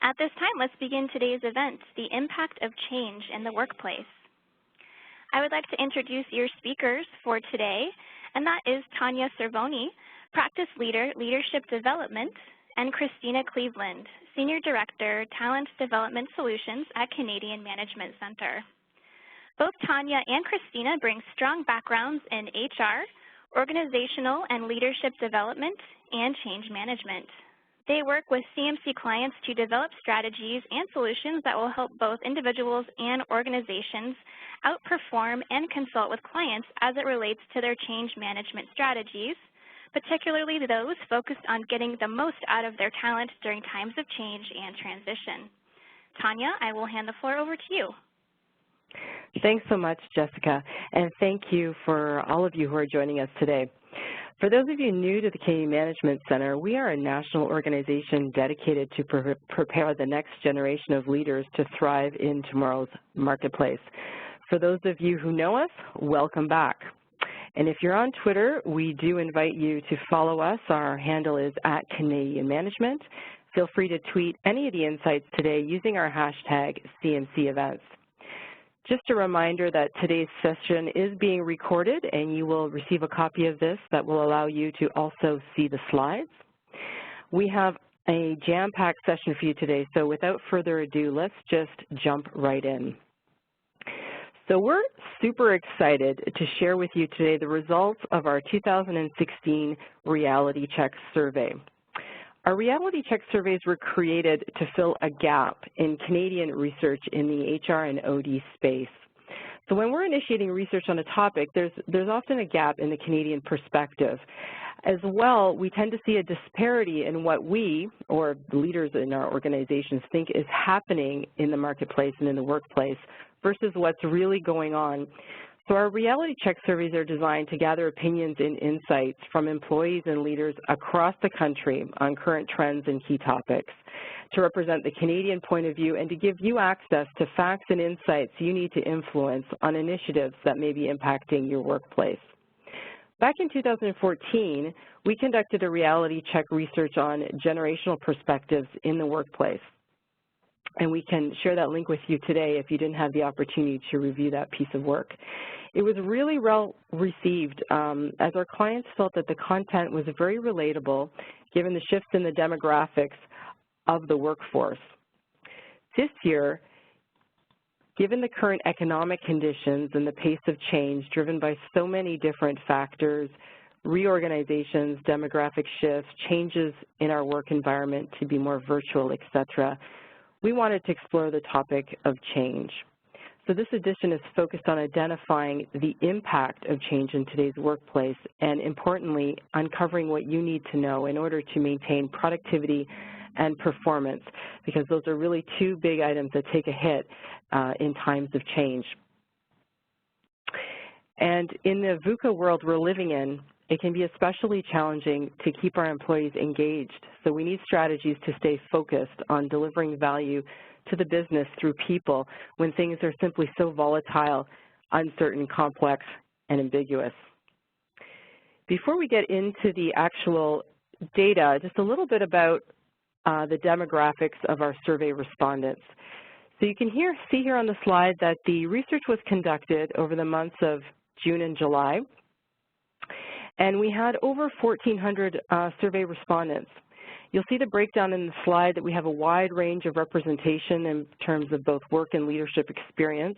At this time, let's begin today's event, The Impact of Change in the Workplace. I would like to introduce your speakers for today, and that is Tanya Cervoni, Practice Leader, Leadership Development, and Christina Cleveland, Senior Director, Talent Development Solutions at Canadian Management Center. Both Tanya and Christina bring strong backgrounds in HR, organizational and leadership development, and change management. They work with CMC clients to develop strategies and solutions that will help both individuals and organizations outperform and consult with clients as it relates to their change management strategies, particularly those focused on getting the most out of their talent during times of change and transition. Tanya, I will hand the floor over to you. Thanks so much, Jessica, and thank you for all of you who are joining us today. For those of you new to the Canadian Management Center, we are a national organization dedicated to prepare the next generation of leaders to thrive in tomorrow's marketplace. For those of you who know us, welcome back. And if you're on Twitter, we do invite you to follow us. Our handle is @CanadianManagement. Feel free to tweet any of the insights today using our hashtag CMCEvents. Just a reminder that today's session is being recorded, and you will receive a copy of this that will allow you to also see the slides. We have a jam-packed session for you today, so without further ado, let's just jump right in. So we're super excited to share with you today the results of our 2016 RealityChek survey. Our RealityChek surveys were created to fill a gap in Canadian research in the HR and OD space. So when we're initiating research on a topic, there's often a gap in the Canadian perspective. As well, we tend to see a disparity in what we, or the leaders in our organizations, think is happening in the marketplace and in the workplace versus what's really going on. So our RealityChek surveys are designed to gather opinions and insights from employees and leaders across the country on current trends and key topics, to represent the Canadian point of view and to give you access to facts and insights you need to influence on initiatives that may be impacting your workplace. Back in 2014, we conducted a RealityChek research on generational perspectives in the workplace. And we can share that link with you today if you didn't have the opportunity to review that piece of work. It was really well received as our clients felt that the content was very relatable given the shifts in the demographics of the workforce. This year, given the current economic conditions and the pace of change driven by so many different factors, reorganizations, demographic shifts, changes in our work environment to be more virtual, et cetera, we wanted to explore the topic of change. So this edition is focused on identifying the impact of change in today's workplace and, importantly, uncovering what you need to know in order to maintain productivity and performance, because those are really two big items that take a hit in times of change. And in the VUCA world we're living in, it can be especially challenging to keep our employees engaged. So we need strategies to stay focused on delivering value to the business through people when things are simply so volatile, uncertain, complex, and ambiguous. Before we get into the actual data, just a little bit about the demographics of our survey respondents. So you can see here on the slide that the research was conducted over the months of June and July. And we had over 1,400 survey respondents. You'll see the breakdown in the slide that we have a wide range of representation in terms of both work and leadership experience.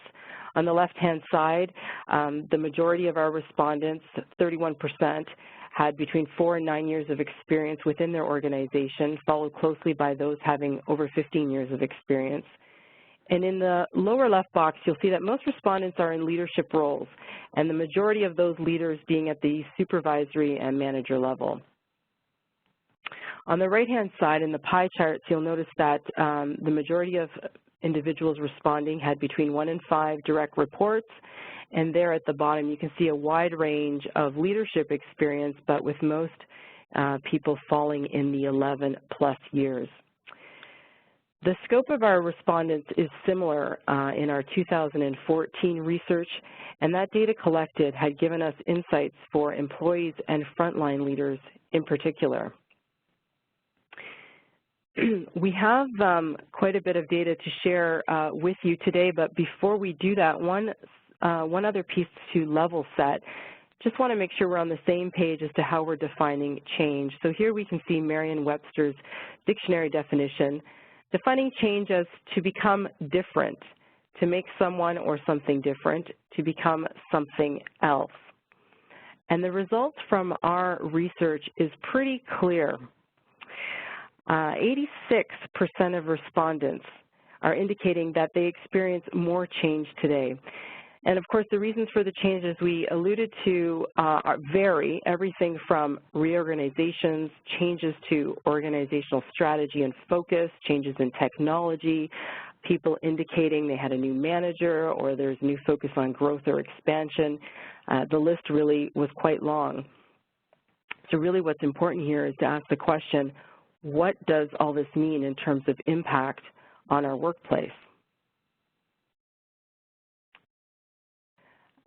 On the left-hand side, the majority of our respondents, 31%, had between 4 and 9 years of experience within their organization, followed closely by those having over 15 years of experience. And in the lower left box, you'll see that most respondents are in leadership roles, and the majority of those leaders being at the supervisory and manager level. On the right-hand side in the pie charts, you'll notice that the majority of individuals responding had between 1 and 5 direct reports, and there at the bottom you can see a wide range of leadership experience, but with most people falling in the 11-plus years. The scope of our respondents is similar in our 2014 research, and that data collected had given us insights for employees and frontline leaders in particular. We have quite a bit of data to share with you today, but before we do that, one other piece to level set. Just want to make sure we're on the same page as to how we're defining change. So here we can see Merriam-Webster's dictionary definition, defining change as to become different, to make someone or something different, to become something else. And the results from our research is pretty clear. 86% of respondents are indicating that they experience more change today. And of course, the reasons for the changes we alluded to vary, everything from reorganizations, changes to organizational strategy and focus, changes in technology, people indicating they had a new manager or there's new focus on growth or expansion. The list really was quite long. So really what's important here is to ask the question, what does all this mean in terms of impact on our workplace?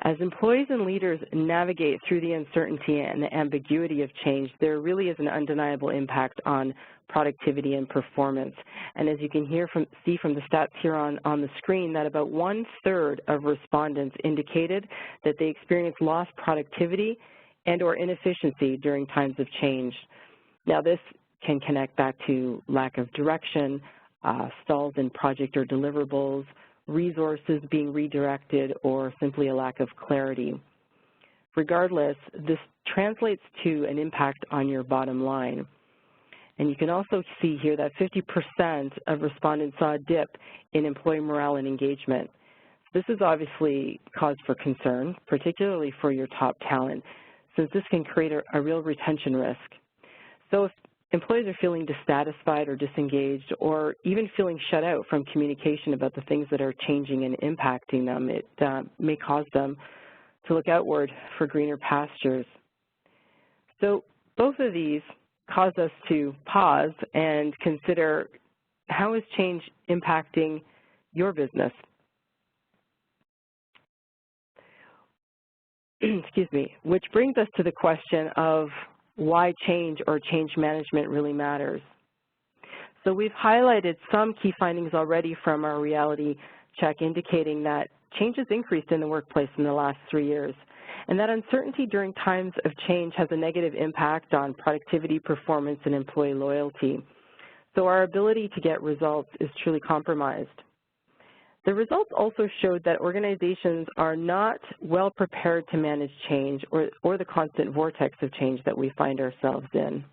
As employees and leaders navigate through the uncertainty and the ambiguity of change, there really is an undeniable impact on productivity and performance. And as you can see from the stats here on the screen, that about 1/3 of respondents indicated that they experienced lost productivity and or inefficiency during times of change. Now this can connect back to lack of direction, stalls in project or deliverables, resources being redirected, or simply a lack of clarity. Regardless, this translates to an impact on your bottom line. And you can also see here that 50% of respondents saw a dip in employee morale and engagement. This is obviously cause for concern, particularly for your top talent, since this can create a real retention risk. So if employees are feeling dissatisfied or disengaged or even feeling shut out from communication about the things that are changing and impacting them, it may cause them to look outward for greener pastures. So both of these cause us to pause and consider, how is change impacting your business? Excuse me, which brings us to the question of why change or change management really matters. So we've highlighted some key findings already from our RealityCheck indicating that change has increased in the workplace in the last 3 years, and that uncertainty during times of change has a negative impact on productivity, performance, and employee loyalty. So our ability to get results is truly compromised. The results also showed that organizations are not well prepared to manage change or the constant vortex of change that we find ourselves in.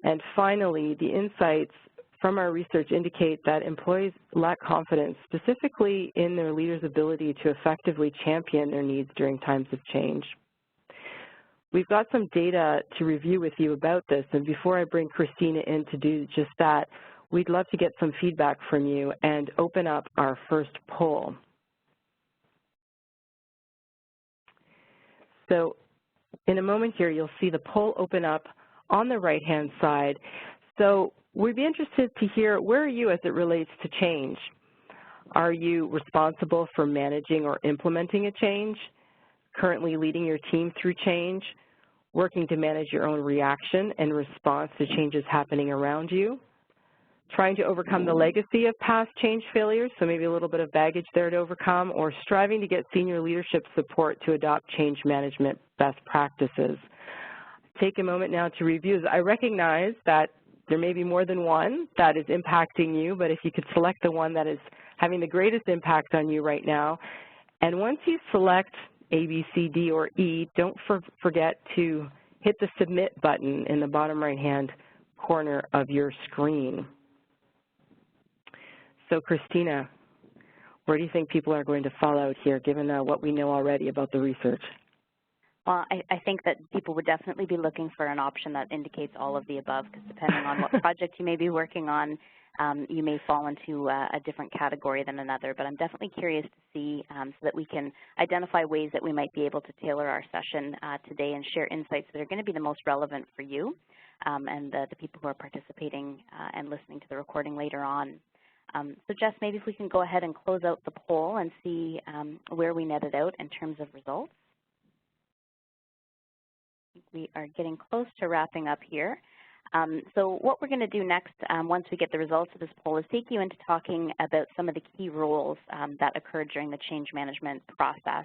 And finally, the insights from our research indicate that employees lack confidence, specifically in their leaders' ability to effectively champion their needs during times of change. We've got some data to review with you about this, and before I bring Christina in to do just that, we'd love to get some feedback from you and open up our first poll. So in a moment here, you'll see the poll open up on the right-hand side. So we'd be interested to hear, where are you as it relates to change? Are you responsible for managing or implementing a change? Currently leading your team through change? Working to manage your own reaction and response to changes happening around you? Trying to overcome the legacy of past change failures, so maybe a little bit of baggage there to overcome, or striving to get senior leadership support to adopt change management best practices. Take a moment now to review. I recognize that there may be more than one that is impacting you, but if you could select the one that is having the greatest impact on you right now. And once you select A, B, C, D, or E, don't forget to hit the submit button in the bottom right-hand corner of your screen. So Christina, where do you think people are going to fall out here, given what we know already about the research? Well, I think that people would definitely be looking for an option that indicates all of the above, because depending on what project you may be working on, you may fall into a different category than another. But I'm definitely curious to see so that we can identify ways that we might be able to tailor our session today and share insights that are going to be the most relevant for you and the people who are participating and listening to the recording later on. So Jess, maybe if we can go ahead and close out the poll and see where we netted out in terms of results. We are getting close to wrapping up here. So what we're going to do next, once we get the results of this poll, is take you into talking about some of the key roles that occurred during the change management process.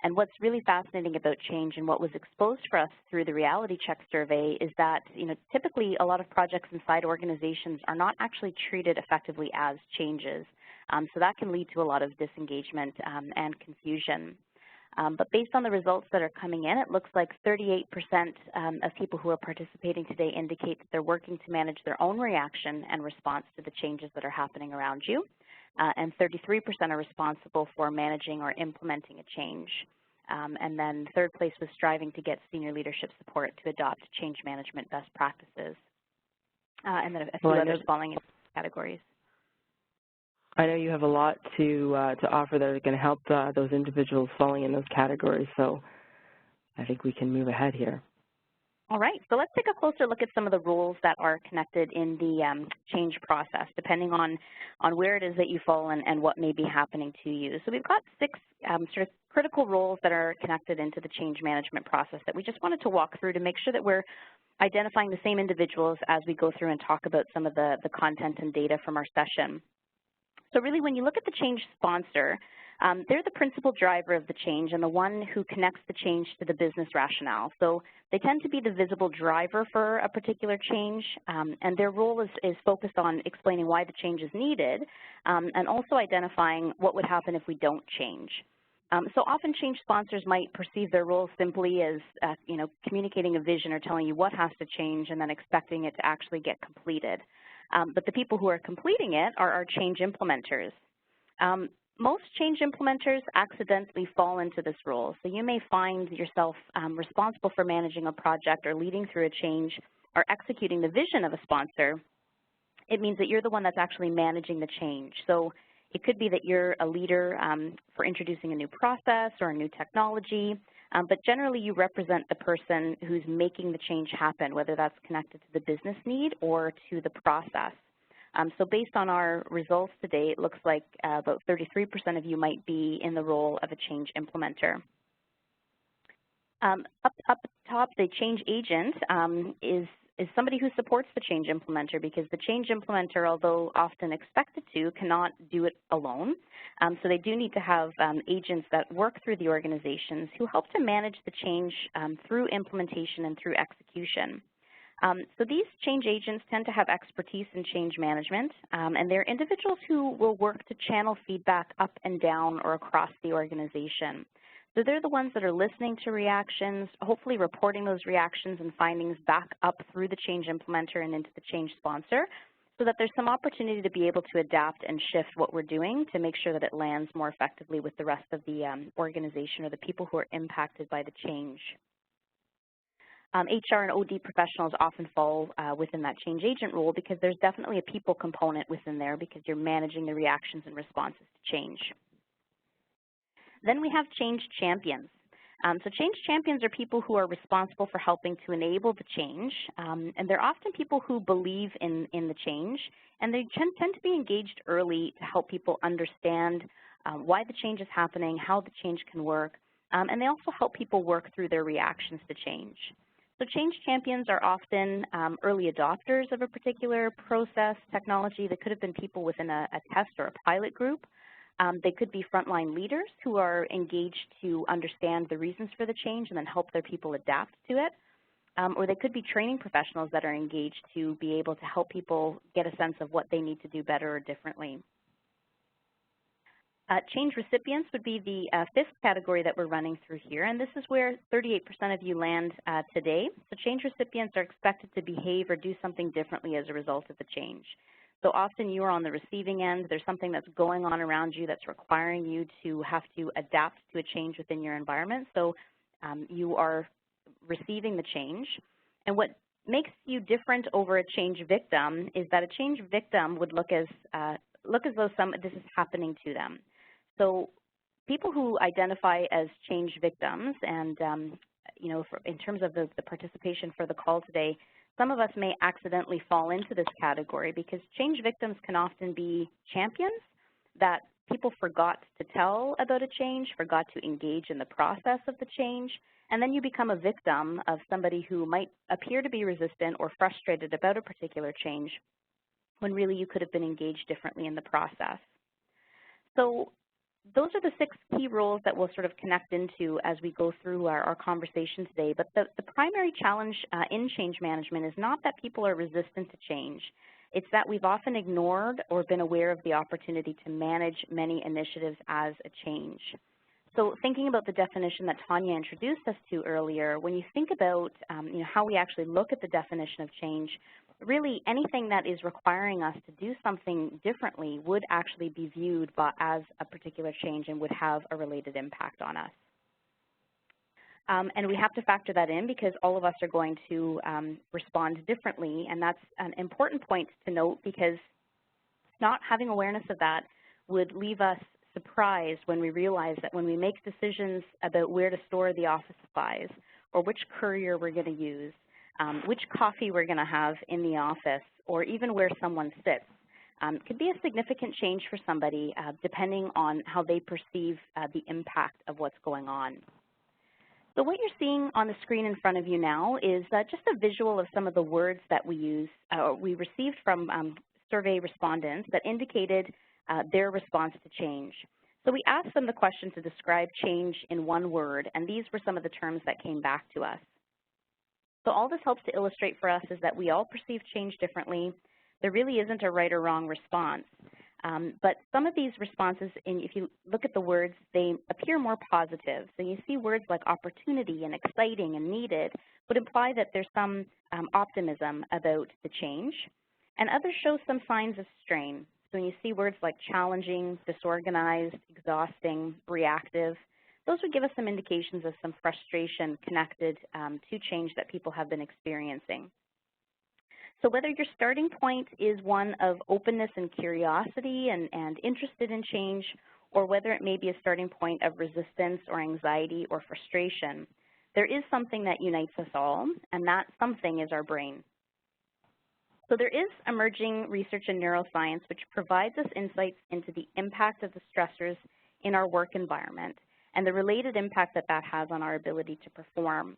And what's really fascinating about change and what was exposed for us through the RealityChek survey is that, typically a lot of projects inside organizations are not actually treated effectively as changes. So that can lead to a lot of disengagement and confusion. But based on the results that are coming in, it looks like 38% of people who are participating today indicate that they're working to manage their own reaction and response to the changes that are happening around you. And 33% are responsible for managing or implementing a change. And then third place was striving to get senior leadership support to adopt change management best practices. And then a few others falling into categories. I know you have a lot to offer that are going to help those individuals falling in those categories, so I think we can move ahead here. All right, so let's take a closer look at some of the roles that are connected in the change process, depending on where it is that you fall and what may be happening to you. So we've got 6 sort of critical roles that are connected into the change management process that we just wanted to walk through to make sure that we're identifying the same individuals as we go through and talk about some of the content and data from our session. So really, when you look at the change sponsor, they're the principal driver of the change and the one who connects the change to the business rationale. So they tend to be the visible driver for a particular change, and their role is focused on explaining why the change is needed and also identifying what would happen if we don't change. So often change sponsors might perceive their role simply as, communicating a vision or telling you what has to change and then expecting it to actually get completed. But the people who are completing it are our change implementers. Most change implementers accidentally fall into this role. So you may find yourself responsible for managing a project or leading through a change or executing the vision of a sponsor. It means that you're the one that's actually managing the change. So it could be that you're a leader for introducing a new process or a new technology, but generally you represent the person who's making the change happen, whether that's connected to the business need or to the process. So based on our results today, it looks like about 33% of you might be in the role of a change implementer. Up top, the change agent is somebody who supports the change implementer, because the change implementer, although often expected to, cannot do it alone. So they do need to have agents that work through the organizations who help to manage the change through implementation and through execution. So these change agents tend to have expertise in change management, and they're individuals who will work to channel feedback up and down or across the organization. So they're the ones that are listening to reactions, hopefully reporting those reactions and findings back up through the change implementer and into the change sponsor, so that there's some opportunity to be able to adapt and shift what we're doing to make sure that it lands more effectively with the rest of the organization or the people who are impacted by the change. HR and OD professionals often fall within that change agent role, because there's definitely a people component within there, because you're managing the reactions and responses to change. Then we have change champions. So change champions are people who are responsible for helping to enable the change, and they're often people who believe in the change, and they tend to be engaged early to help people understand why the change is happening, how the change can work, and they also help people work through their reactions to change. So change champions are often early adopters of a particular process, technology. They could have been people within a test or a pilot group. They could be frontline leaders who are engaged to understand the reasons for the change and then help their people adapt to it. Or they could be training professionals that are engaged to be able to help people get a sense of what they need to do better or differently. Change recipients would be the 5th category that we're running through here, and this is where 38% of you land today. So change recipients are expected to behave or do something differently as a result of the change. So often you are on the receiving end. There's something that's going on around you that's requiring you to have to adapt to a change within your environment. So you are receiving the change. And what makes you different over a change victim is that a change victim would look as though this is happening to them. So people who identify as change victims, and in terms of the participation for the call today, some of us may accidentally fall into this category, because change victims can often be champions that people forgot to tell about a change, forgot to engage in the process of the change, and then you become a victim of somebody who might appear to be resistant or frustrated about a particular change when really you could have been engaged differently in the process. So those are the 6 key roles that we'll sort of connect into as we go through our conversation today. But the primary challenge in change management is not that people are resistant to change. It's that we've often ignored or been aware of the opportunity to manage many initiatives as a change. So thinking about the definition that Tanya introduced us to earlier, when you think about how we actually look at the definition of change, really anything that is requiring us to do something differently would actually be viewed as a particular change and would have a related impact on us. And we have to factor that in because all of us are going to respond differently, and that's an important point to note because not having awareness of that would leave us surprised when we realize that when we make decisions about where to store the office supplies or which courier we're going to use, which coffee we're going to have in the office, or even where someone sits, could be a significant change for somebody depending on how they perceive the impact of what's going on. So what you're seeing on the screen in front of you now is just a visual of some of the words that we received from survey respondents that indicated their response to change. So we asked them the question to describe change in one word, and these were some of the terms that came back to us. So all this helps to illustrate for us is that we all perceive change differently. There really isn't a right or wrong response. But some of these responses, if you look at the words, they appear more positive. So you see words like opportunity and exciting and needed would imply that there's some optimism about the change. And others show some signs of strain. So when you see words like challenging, disorganized, exhausting, reactive, those would give us some indications of some frustration connected to change that people have been experiencing. So whether your starting point is one of openness and curiosity and interested in change, or whether it may be a starting point of resistance or anxiety or frustration, there is something that unites us all, and that something is our brain. So there is emerging research in neuroscience which provides us insights into the impact of the stressors in our work environment and the related impact that that has on our ability to perform.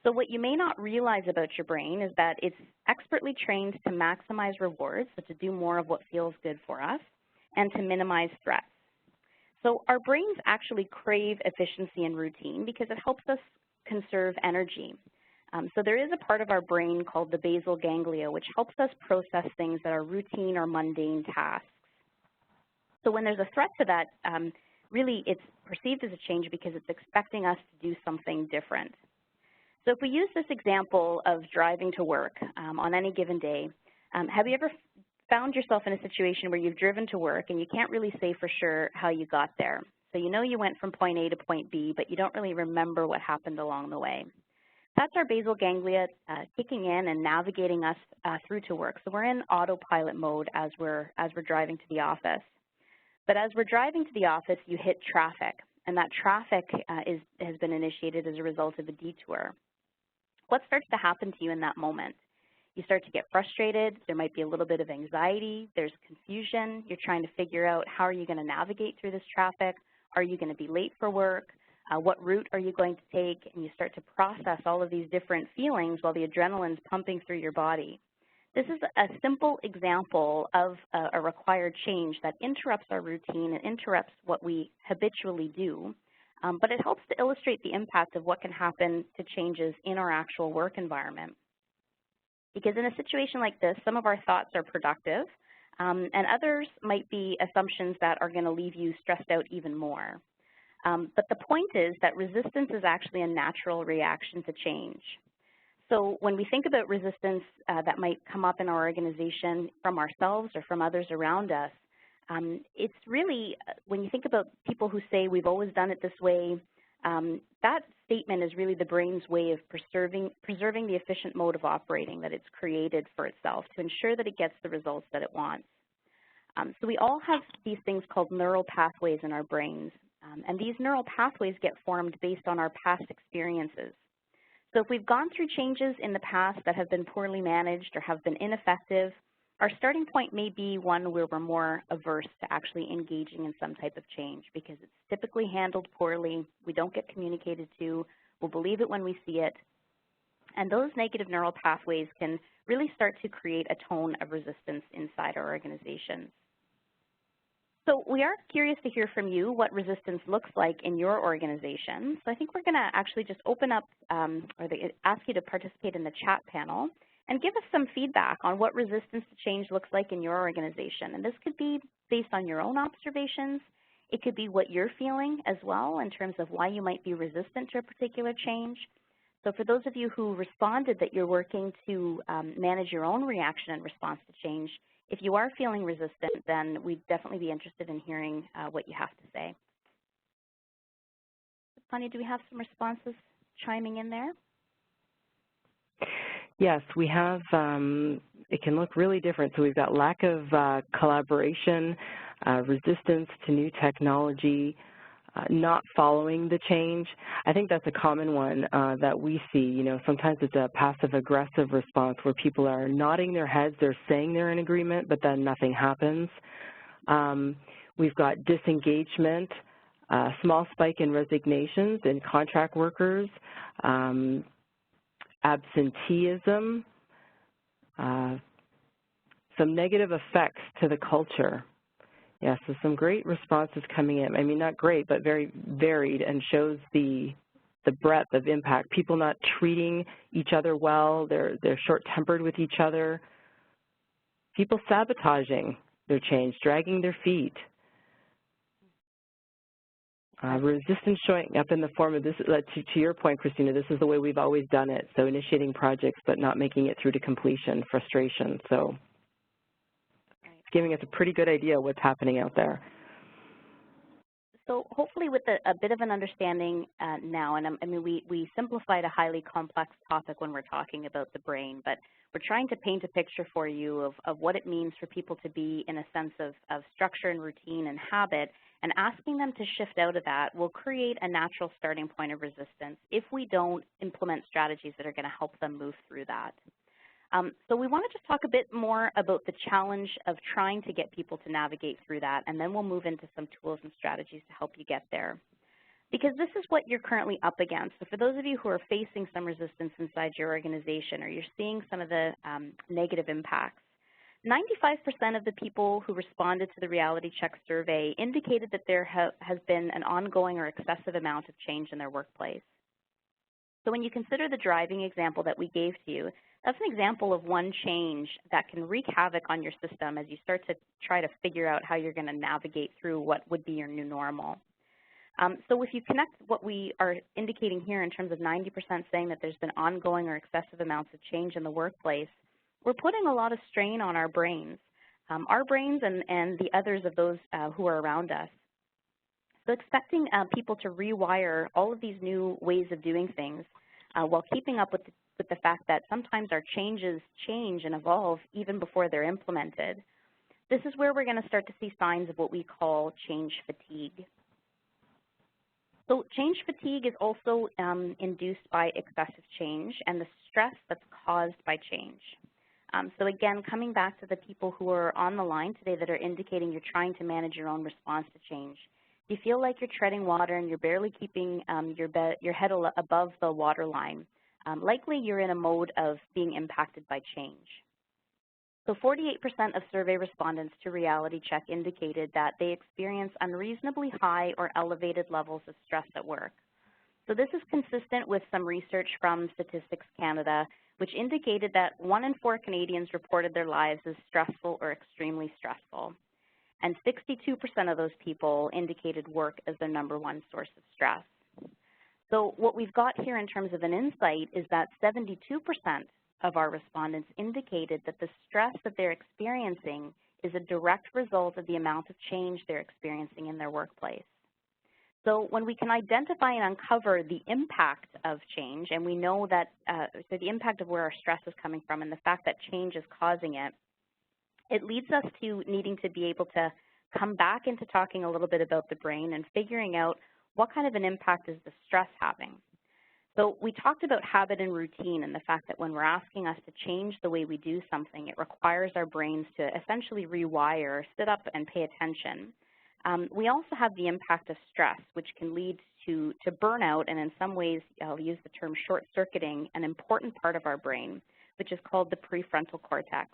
So what you may not realize about your brain is that it's expertly trained to maximize rewards, so to do more of what feels good for us, and to minimize threats. So our brains actually crave efficiency and routine because it helps us conserve energy. So there is a part of our brain called the basal ganglia, which helps us process things that are routine or mundane tasks. So when there's a threat to that, really it's perceived as a change because it's expecting us to do something different. So if we use this example of driving to work on any given day, have you ever found yourself in a situation where you've driven to work and you can't really say for sure how you got there? So you know you went from point A to point B, but you don't really remember what happened along the way. That's our basal ganglia kicking in and navigating us through to work. So we're in autopilot mode as we're driving to the office. But as we're driving to the office, you hit traffic, and that traffic has been initiated as a result of a detour. What starts to happen to you in that moment? You start to get frustrated. There might be a little bit of anxiety. There's confusion. You're trying to figure out how are you going to navigate through this traffic? Are you going to be late for work? What route are you going to take? And you start to process all of these different feelings while the adrenaline's pumping through your body. This is a simple example of a required change that interrupts our routine and interrupts what we habitually do. But it helps to illustrate the impact of what can happen to changes in our actual work environment. Because in a situation like this, some of our thoughts are productive, and others might be assumptions that are going to leave you stressed out even more. But the point is that resistance is actually a natural reaction to change. So when we think about resistance that might come up in our organization from ourselves or from others around us, it's really, when you think about people who say we've always done it this way, that statement is really the brain's way of preserving the efficient mode of operating that it's created for itself to ensure that it gets the results that it wants. So we all have these things called neural pathways in our brains, and these neural pathways get formed based on our past experiences. So if we've gone through changes in the past that have been poorly managed or have been ineffective, our starting point may be one where we're more averse to actually engaging in some type of change because it's typically handled poorly, we don't get communicated to, we'll believe it when we see it, and those negative neural pathways can really start to create a tone of resistance inside our organizations. So we are curious to hear from you what resistance looks like in your organization. So I think we're going to actually just open up ask you to participate in the chat panel and give us some feedback on what resistance to change looks like in your organization. And this could be based on your own observations. It could be what you're feeling as well in terms of why you might be resistant to a particular change. So for those of you who responded that you're working to manage your own reaction and response to change, if you are feeling resistant, then we'd definitely be interested in hearing what you have to say. Tanya, do we have some responses chiming in there? Yes, we have. It can look really different. So we've got lack of collaboration, resistance to new technology, not following the change. I think that's a common one that we see. You know, sometimes it's a passive-aggressive response where people are nodding their heads, they're saying they're in agreement, but then nothing happens. We've got disengagement, small spike in resignations in contract workers, absenteeism, some negative effects to the culture. Yeah, so some great responses coming in. I mean, not great, but very varied, and shows the breadth of impact. People not treating each other well, they're short-tempered with each other. People sabotaging their change, dragging their feet. Resistance showing up in the form of this, to your point, Christina, this is the way we've always done it. So initiating projects but not making it through to completion, frustration. So it's giving us a pretty good idea of what's happening out there. So hopefully with a bit of an understanding now, and I mean, we simplified a highly complex topic when we're talking about the brain, but we're trying to paint a picture for you of what it means for people to be in a sense of structure and routine and habit, and asking them to shift out of that will create a natural starting point of resistance if we don't implement strategies that are going to help them move through that. So we want to just talk a bit more about the challenge of trying to get people to navigate through that, and then we'll move into some tools and strategies to help you get there. Because this is what you're currently up against. So for those of you who are facing some resistance inside your organization, or you're seeing some of the negative impacts, 95% of the people who responded to the RealityCheck survey indicated that there has been an ongoing or excessive amount of change in their workplace. So when you consider the driving example that we gave to you, that's an example of one change that can wreak havoc on your system as you start to try to figure out how you're going to navigate through what would be your new normal. So if you connect what we are indicating here in terms of 90% saying that there's been ongoing or excessive amounts of change in the workplace, we're putting a lot of strain on our brains and the others of those who are around us. So expecting people to rewire all of these new ways of doing things while keeping up with the fact that sometimes our changes change and evolve even before they're implemented. This is where we're going to start to see signs of what we call change fatigue. So change fatigue is also induced by excessive change and the stress that's caused by change. So again, coming back to the people who are on the line today that are indicating you're trying to manage your own response to change. You feel like you're treading water and you're barely keeping your head above the water line. Likely you're in a mode of being impacted by change. So 48% of survey respondents to RealityCheck indicated that they experience unreasonably high or elevated levels of stress at work. So this is consistent with some research from Statistics Canada, which indicated that 1 in 4 Canadians reported their lives as stressful or extremely stressful. And 62% of those people indicated work as their #1 source of stress. So what we've got here in terms of an insight is that 72% of our respondents indicated that the stress that they're experiencing is a direct result of the amount of change they're experiencing in their workplace. So when we can identify and uncover the impact of change, and we know that so the impact of where our stress is coming from and the fact that change is causing it, it leads us to needing to be able to come back into talking a little bit about the brain and figuring out what kind of an impact is the stress having. So we talked about habit and routine and the fact that when we're asking us to change the way we do something, it requires our brains to essentially rewire, sit up and pay attention. We also have the impact of stress, which can lead to burnout, and in some ways, I'll use the term short-circuiting an important part of our brain, which is called the prefrontal cortex.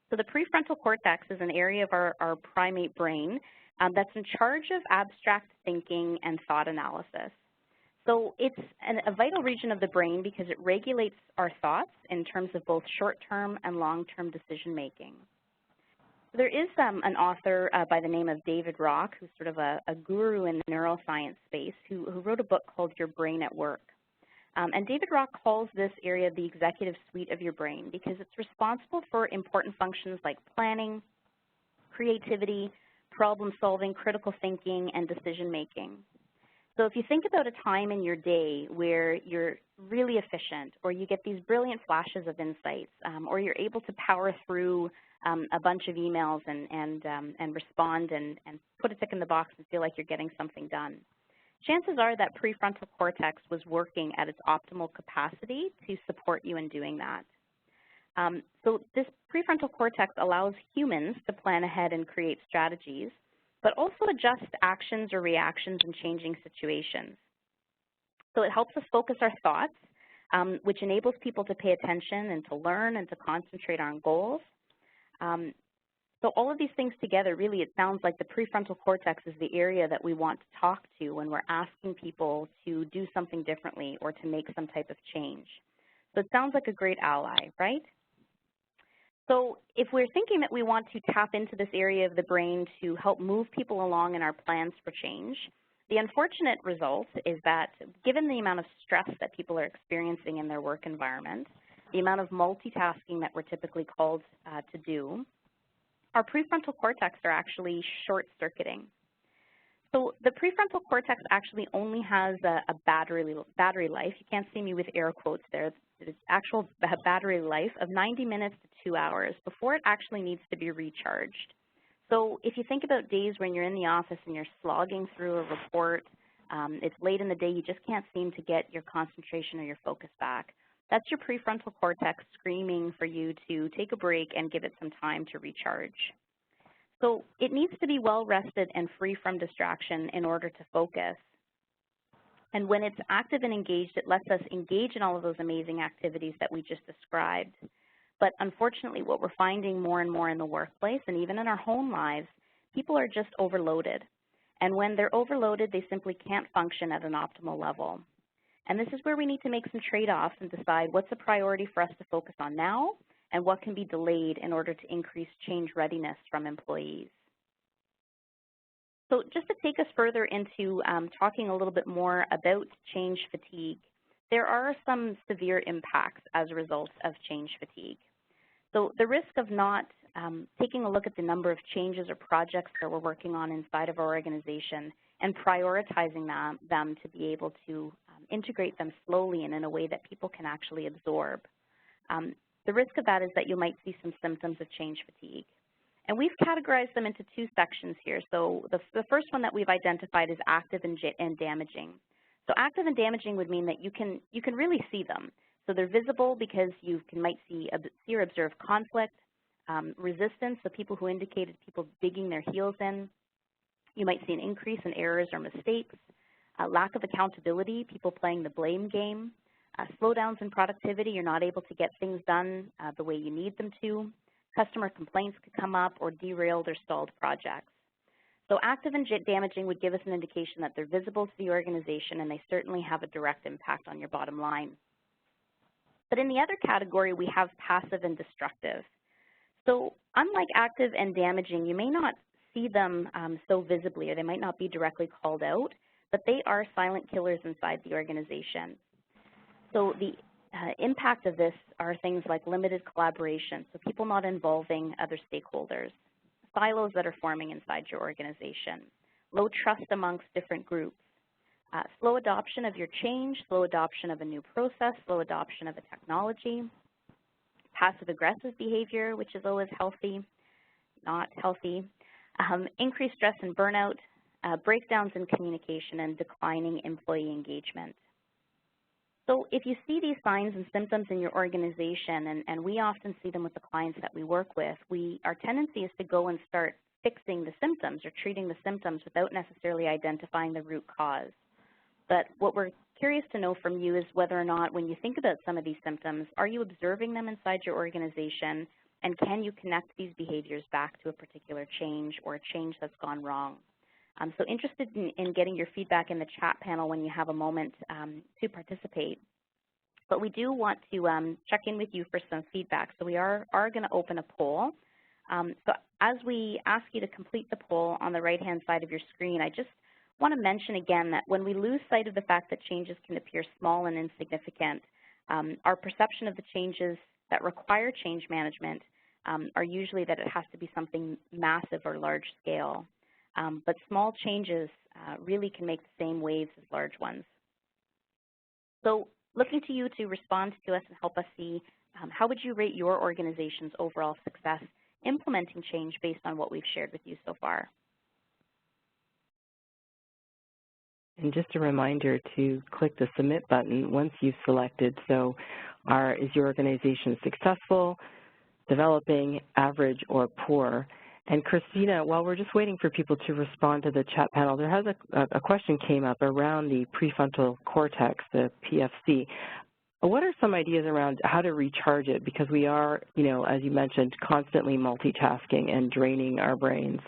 So the prefrontal cortex is an area of our primate brain that's in charge of abstract thinking and thought analysis. So it's a vital region of the brain because it regulates our thoughts in terms of both short-term and long-term decision-making. There is an author by the name of David Rock, who's sort of a guru in the neuroscience space, who wrote a book called Your Brain at Work. And David Rock calls this area the executive suite of your brain because it's responsible for important functions like planning, creativity, problem-solving, critical thinking, and decision-making. So if you think about a time in your day where you're really efficient, or you get these brilliant flashes of insights, or you're able to power through a bunch of emails and respond and put a tick in the box and feel like you're getting something done, chances are that prefrontal cortex was working at its optimal capacity to support you in doing that. So this prefrontal cortex allows humans to plan ahead and create strategies, but also adjust actions or reactions in changing situations. So it helps us focus our thoughts, which enables people to pay attention and to learn and to concentrate on goals. So all of these things together, really, it sounds like the prefrontal cortex is the area that we want to talk to when we're asking people to do something differently or to make some type of change. So it sounds like a great ally, right? So if we're thinking that we want to tap into this area of the brain to help move people along in our plans for change, the unfortunate result is that given the amount of stress that people are experiencing in their work environment, the amount of multitasking that we're typically called to do, our prefrontal cortex are actually short-circuiting. So the prefrontal cortex actually only has a battery life. You can't see me with air quotes there. It's actual battery life of 90 minutes to 2 hours before it actually needs to be recharged. So if you think about days when you're in the office and you're slogging through a report, it's late in the day, you just can't seem to get your concentration or your focus back. That's your prefrontal cortex screaming for you to take a break and give it some time to recharge. So it needs to be well rested and free from distraction in order to focus. And when it's active and engaged, it lets us engage in all of those amazing activities that we just described. But unfortunately, what we're finding more and more in the workplace and even in our home lives, people are just overloaded. And when they're overloaded, they simply can't function at an optimal level. And this is where we need to make some trade-offs and decide what's a priority for us to focus on now and what can be delayed in order to increase change readiness from employees. So just to take us further into talking a little bit more about change fatigue, there are some severe impacts as a result of change fatigue. So the risk of not taking a look at the number of changes or projects that we're working on inside of our organization and prioritizing them to be able to integrate them slowly and in a way that people can actually absorb. The risk of that is that you might see some symptoms of change fatigue. And we've categorized them into two sections here. So the first one that we've identified is active and damaging. So active and damaging would mean that you can really see them. So they're visible because you might see or observe conflict, resistance, so people who indicated people digging their heels in. You might see an increase in errors or mistakes, lack of accountability, people playing the blame game, slowdowns in productivity, you're not able to get things done the way you need them to. Customer complaints could come up or derailed or stalled projects. So active and damaging would give us an indication that they're visible to the organization and they certainly have a direct impact on your bottom line. But in the other category, we have passive and destructive. So unlike active and damaging, you may not see them so visibly or they might not be directly called out, but they are silent killers inside the organization. So the impact of this are things like limited collaboration, so people not involving other stakeholders, silos that are forming inside your organization, low trust amongst different groups, slow adoption of your change, slow adoption of a new process, slow adoption of a technology, passive-aggressive behavior, which is always healthy, not healthy, increased stress and burnout, breakdowns in communication, and declining employee engagement. So if you see these signs and symptoms in your organization, and we often see them with the clients that we work with, our tendency is to go and start fixing the symptoms or treating the symptoms without necessarily identifying the root cause. But what we're curious to know from you is whether or not, when you think about some of these symptoms, are you observing them inside your organization, and can you connect these behaviors back to a particular change or a change that's gone wrong? So interested in getting your feedback in the chat panel when you have a moment to participate. But we do want to check in with you for some feedback. So we are going to open a poll. So as we ask you to complete the poll on the right-hand side of your screen, I just want to mention again that when we lose sight of the fact that changes can appear small and insignificant, our perception of the changes that require change management are usually that it has to be something massive or large scale. But small changes really can make the same waves as large ones. So looking to you to respond to us and help us see how would you rate your organization's overall success implementing change based on what we've shared with you so far? And just a reminder to click the submit button once you've selected. So is your organization successful, developing, average, or poor? And Christina, while we're just waiting for people to respond to the chat panel, there has a question came up around the prefrontal cortex, the PFC. What are some ideas around how to recharge it? Because we are, as you mentioned, constantly multitasking and draining our brains.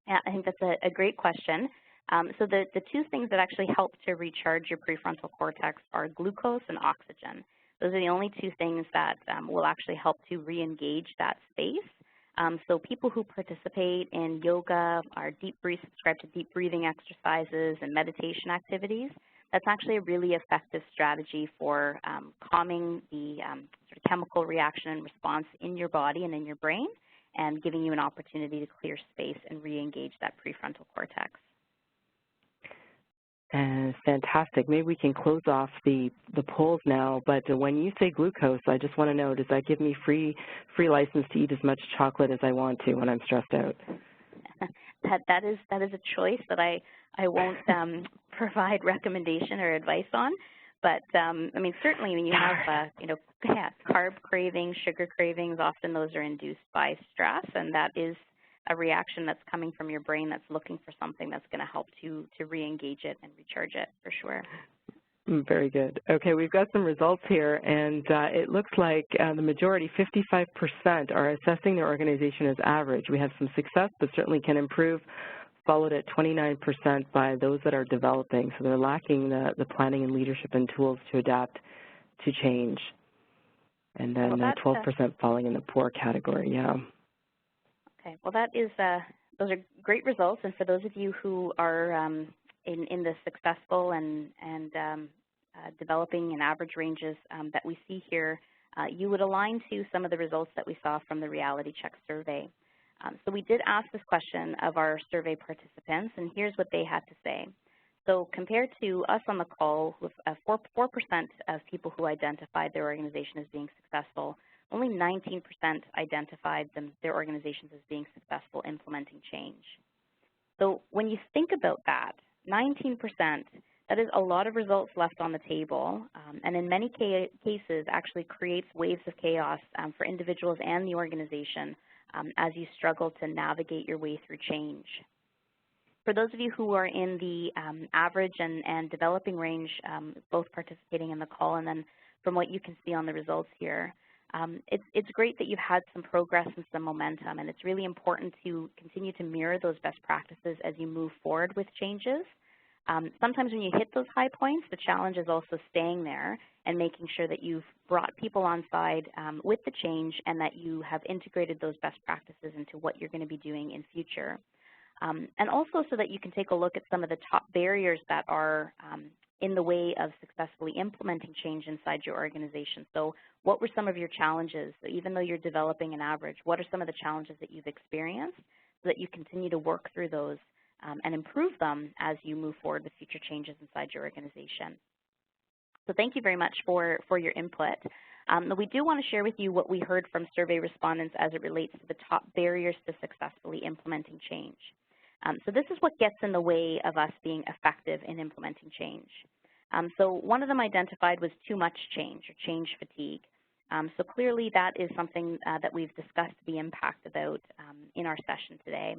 Yeah, I think that's a great question. So the two things that actually help to recharge your prefrontal cortex are glucose and oxygen. Those are the only two things that will actually help to re-engage that space. So people who participate in yoga, subscribe to deep breathing exercises and meditation activities, that's actually a really effective strategy for calming the sort of chemical reaction and response in your body and in your brain, and giving you an opportunity to clear space and re-engage that prefrontal cortex. Fantastic. Maybe we can close off the polls now, but when you say glucose, I just want to know, does that give me free license to eat as much chocolate as I want to when I'm stressed out? That is a choice that I won't provide recommendation or advice on. But I mean, certainly when you have carb cravings, sugar cravings, often those are induced by stress, and that is a reaction that's coming from your brain that's looking for something that's going to help to re-engage it and recharge it, for sure. Very good. Okay, we've got some results here, and it looks like the majority, 55%, are assessing their organization as average. We have some success, but certainly can improve, followed at 29% by those that are developing. So they're lacking the planning and leadership and tools to adapt to change. And then 12% falling in the poor category, yeah. Okay, well that is, those are great results, and for those of you who are in the successful and developing and average ranges that we see here, you would align to some of the results that we saw from the RealityCheck survey. So we did ask this question of our survey participants, and here's what they had to say. So compared to us on the call, with 4% of people who identified their organization as being successful, only 19% identified their organizations as being successful implementing change. So when you think about that, 19%, that is a lot of results left on the table, and in many cases actually creates waves of chaos for individuals and the organization as you struggle to navigate your way through change. For those of you who are in the average and developing range, both participating in the call, and then from what you can see on the results here, it's great that you've had some progress and some momentum, and it's really important to continue to mirror those best practices as you move forward with changes. Sometimes when you hit those high points, the challenge is also staying there and making sure that you've brought people on side with the change and that you have integrated those best practices into what you're going to be doing in future. And also so that you can take a look at some of the top barriers that are in the way of successfully implementing change inside your organization. So what were some of your challenges? So even though you're developing an average, what are some of the challenges that you've experienced so that you continue to work through those and improve them as you move forward with future changes inside your organization? So thank you very much for your input. We do want to share with you what we heard from survey respondents as it relates to the top barriers to successfully implementing change. So this is what gets in the way of us being effective in implementing change. So one of them identified was too much change or change fatigue. So clearly that is something that we've discussed the impact about in our session today.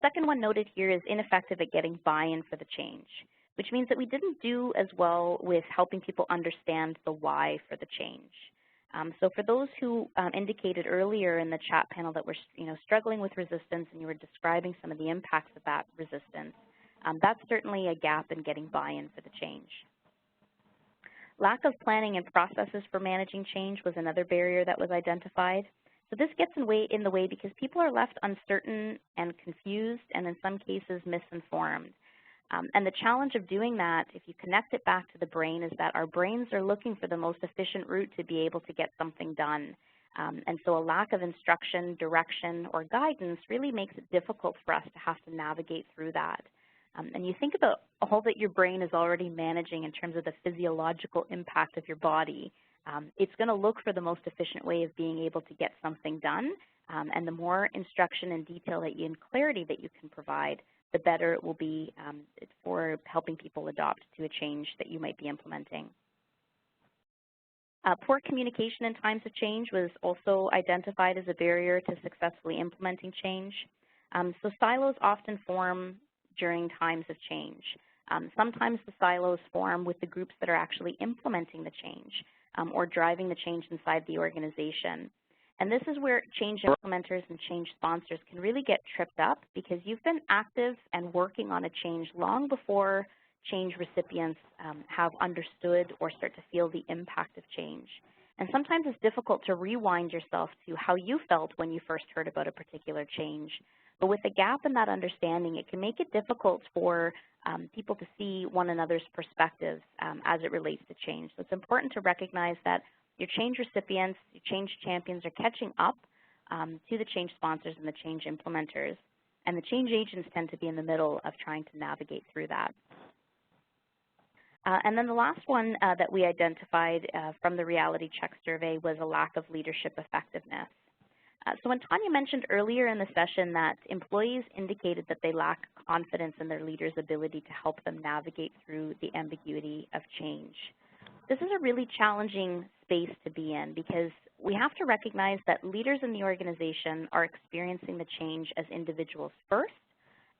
Second one noted here is ineffective at getting buy-in for the change, which means that we didn't do as well with helping people understand the why for the change. So for those who indicated earlier in the chat panel that were struggling with resistance and you were describing some of the impacts of that resistance, that's certainly a gap in getting buy-in for the change. Lack of planning and processes for managing change was another barrier that was identified. So this gets in the way because people are left uncertain and confused and in some cases misinformed. And the challenge of doing that, if you connect it back to the brain, is that our brains are looking for the most efficient route to be able to get something done. And so a lack of instruction, direction, or guidance really makes it difficult for us to have to navigate through that. And you think about all that your brain is already managing in terms of the physiological impact of your body. It's going to look for the most efficient way of being able to get something done. And the more instruction and detail and clarity that you can provide, the better it will be for helping people adopt to a change that you might be implementing. Poor communication in times of change was also identified as a barrier to successfully implementing change. So silos often form during times of change. Sometimes the silos form with the groups that are actually implementing the change or driving the change inside the organization. And this is where change implementers and change sponsors can really get tripped up because you've been active and working on a change long before change recipients have understood or start to feel the impact of change. And sometimes it's difficult to rewind yourself to how you felt when you first heard about a particular change. But with a gap in that understanding, it can make it difficult for people to see one another's perspectives as it relates to change. So it's important to recognize that your change recipients, your change champions are catching up to the change sponsors and the change implementers. And the change agents tend to be in the middle of trying to navigate through that. And then the last one that we identified from the RealityChek survey was a lack of leadership effectiveness. So when Tanya mentioned earlier in the session that employees indicated that they lack confidence in their leaders' ability to help them navigate through the ambiguity of change. This is a really challenging space to be in because we have to recognize that leaders in the organization are experiencing the change as individuals first,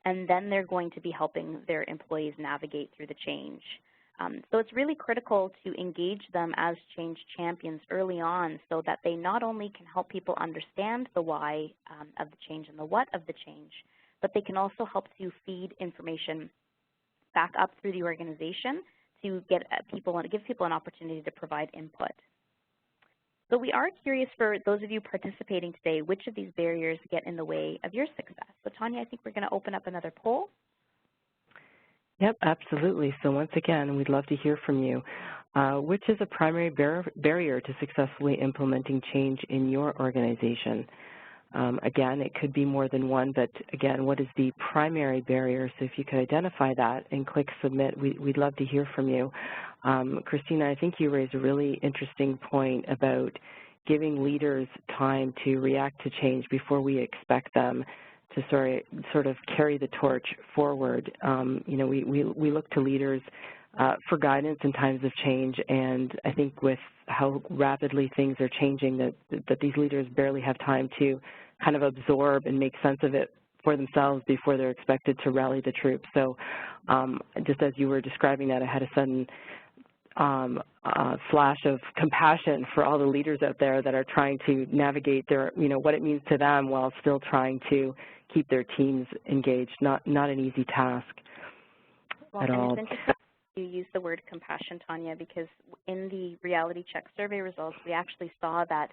and then they're going to be helping their employees navigate through the change. So it's really critical to engage them as change champions early on so that they not only can help people understand the why of the change and the what of the change, but they can also help to feed information back up through the organization to get give people an opportunity to provide input. So we are curious for those of you participating today, which of these barriers get in the way of your success? So Tanya, I think we're going to open up another poll. Yep, absolutely. So once again, we'd love to hear from you. Which is a primary barrier to successfully implementing change in your organization? Again, it could be more than one, but again, what is the primary barrier? So if you could identify that and click submit, we'd love to hear from you. Christina, I think you raised a really interesting point about giving leaders time to react to change before we expect them to sort of carry the torch forward. We look to leaders for guidance in times of change, and I think with how rapidly things are changing that these leaders barely have time to kind of absorb and make sense of it for themselves before they're expected to rally the troops. So just as you were describing that, I had a sudden flash of compassion for all the leaders out there that are trying to navigate their, what it means to them while still trying to keep their teams engaged. Not an easy task at all. It's interesting you use the word compassion, Tanya, because in the RealityCheck survey results, we actually saw that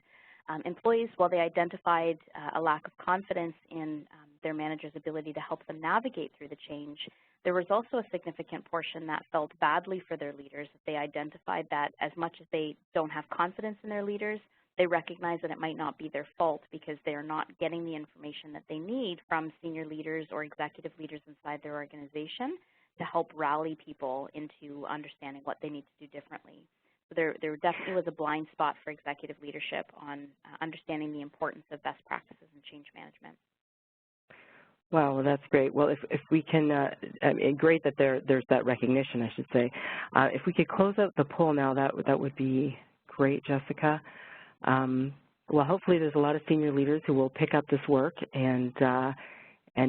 employees, while they identified a lack of confidence in their manager's ability to help them navigate through the change, there was also a significant portion that felt badly for their leaders. They identified that as much as they don't have confidence in their leaders, they recognize that it might not be their fault because they are not getting the information that they need from senior leaders or executive leaders inside their organization to help rally people into understanding what they need to do differently. So there definitely was a blind spot for executive leadership on understanding the importance of best practices in change management. Wow, well, that's great. Well, if we can, I mean, great that there's that recognition, I should say. If we could close out the poll now, that would be great, Jessica. Well, hopefully there's a lot of senior leaders who will pick up this work and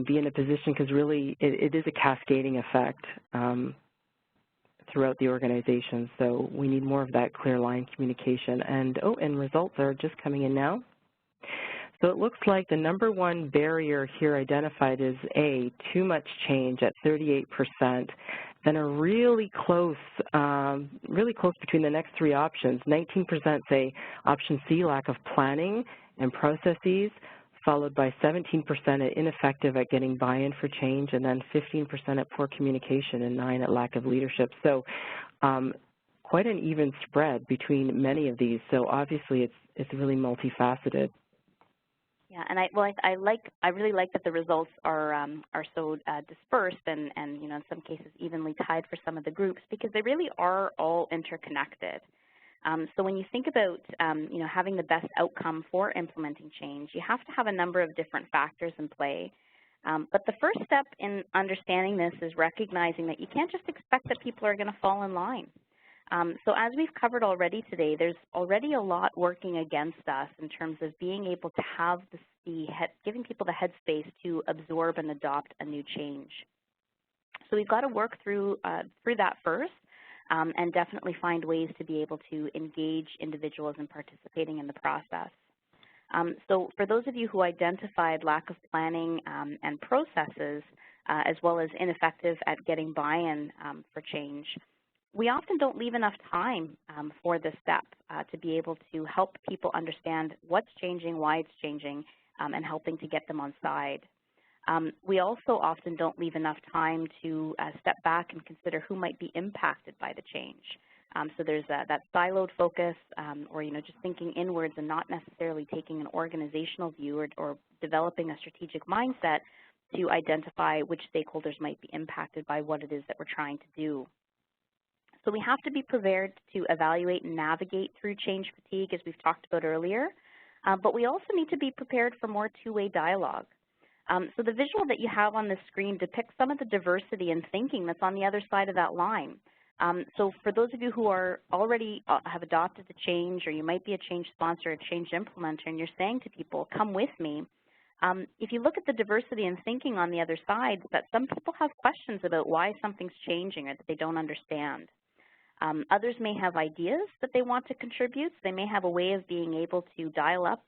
be in a position, because really it is a cascading effect throughout the organization. So we need more of that clear line communication. And results are just coming in now. So it looks like the number one barrier here identified is A, too much change at 38%, then a really close between the next three options. 19% say option C, lack of planning and processes, followed by 17% at ineffective at getting buy-in for change, and then 15% at poor communication, and 9% at lack of leadership. So quite an even spread between many of these. So obviously it's really multifaceted. Yeah, and I really like that the results are so dispersed and in some cases evenly tied for some of the groups, because they really are all interconnected. So when you think about having the best outcome for implementing change, you have to have a number of different factors in play. But the first step in understanding this is recognizing that you can't just expect that people are going to fall in line. So as we've covered already today, there's already a lot working against us in terms of being able to have giving people the headspace to absorb and adopt a new change. So we've got to work through that first, and definitely find ways to be able to engage individuals in participating in the process. So for those of you who identified lack of planning and processes, as well as ineffective at getting buy-in for change, we often don't leave enough time for this step to be able to help people understand what's changing, why it's changing, and helping to get them on side. We also often don't leave enough time to step back and consider who might be impacted by the change. So there's that siloed focus, or just thinking inwards and not necessarily taking an organizational view or developing a strategic mindset to identify which stakeholders might be impacted by what it is that we're trying to do. So we have to be prepared to evaluate and navigate through change fatigue, as we've talked about earlier, but we also need to be prepared for more two-way dialogue. So the visual that you have on the screen depicts some of the diversity in thinking that's on the other side of that line. So for those of you who are already have adopted the change, or you might be a change sponsor, a change implementer, and you're saying to people, come with me, if you look at the diversity in thinking on the other side, that some people have questions about why something's changing or that they don't understand. Others may have ideas that they want to contribute. They may have a way of being able to dial up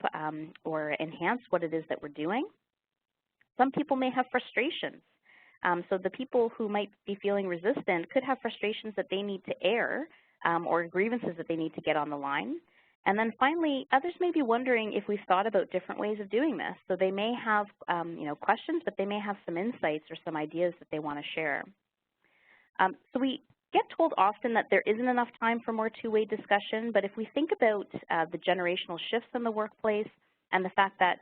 or enhance what it is that we're doing. Some people may have frustrations. So the people who might be feeling resistant could have frustrations that they need to air or grievances that they need to get on the line. And then finally, others may be wondering if we've thought about different ways of doing this. So they may have questions, but they may have some insights or some ideas that they want to share. So we get told often that there isn't enough time for more two-way discussion, but if we think about the generational shifts in the workplace and the fact that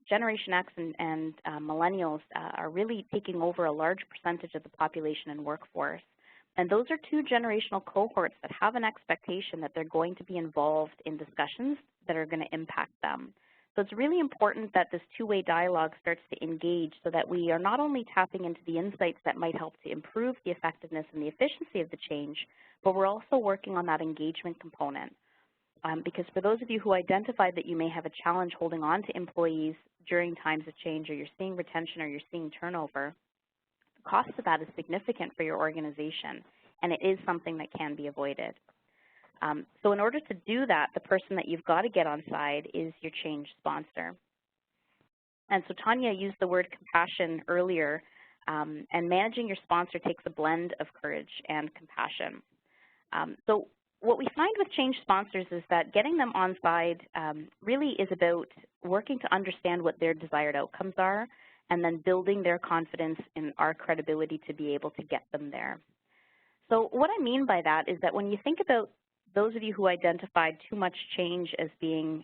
Generation X and millennials are really taking over a large percentage of the population and workforce, and those are two generational cohorts that have an expectation that they're going to be involved in discussions that are going to impact them. So it's really important that this two-way dialogue starts to engage so that we are not only tapping into the insights that might help to improve the effectiveness and the efficiency of the change, but we're also working on that engagement component. Because for those of you who identified that you may have a challenge holding on to employees during times of change, or you're seeing retention or you're seeing turnover, the cost of that is significant for your organization, and it is something that can be avoided. So in order to do that, the person that you've got to get on side is your change sponsor. And so Tanya used the word compassion earlier, and managing your sponsor takes a blend of courage and compassion. So what we find with change sponsors is that getting them on side really is about working to understand what their desired outcomes are, and then building their confidence in our credibility to be able to get them there. So what I mean by that is that when you think about those of you who identified too much change as being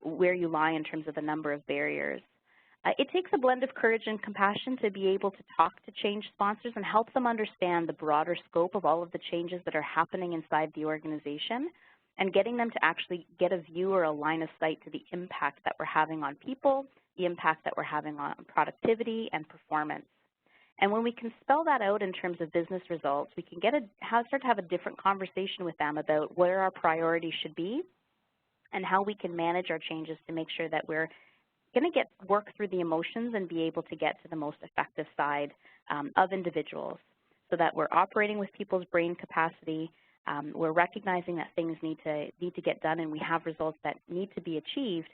where you lie in terms of the number of barriers, it takes a blend of courage and compassion to be able to talk to change sponsors and help them understand the broader scope of all of the changes that are happening inside the organization, and getting them to actually get a view or a line of sight to the impact that we're having on people, the impact that we're having on productivity and performance. And when we can spell that out in terms of business results, we can start to have a different conversation with them about where our priorities should be and how we can manage our changes to make sure that we're going to work through the emotions and be able to get to the most effective side of individuals, so that we're operating with people's brain capacity, we're recognizing that things need to get done and we have results that need to be achieved,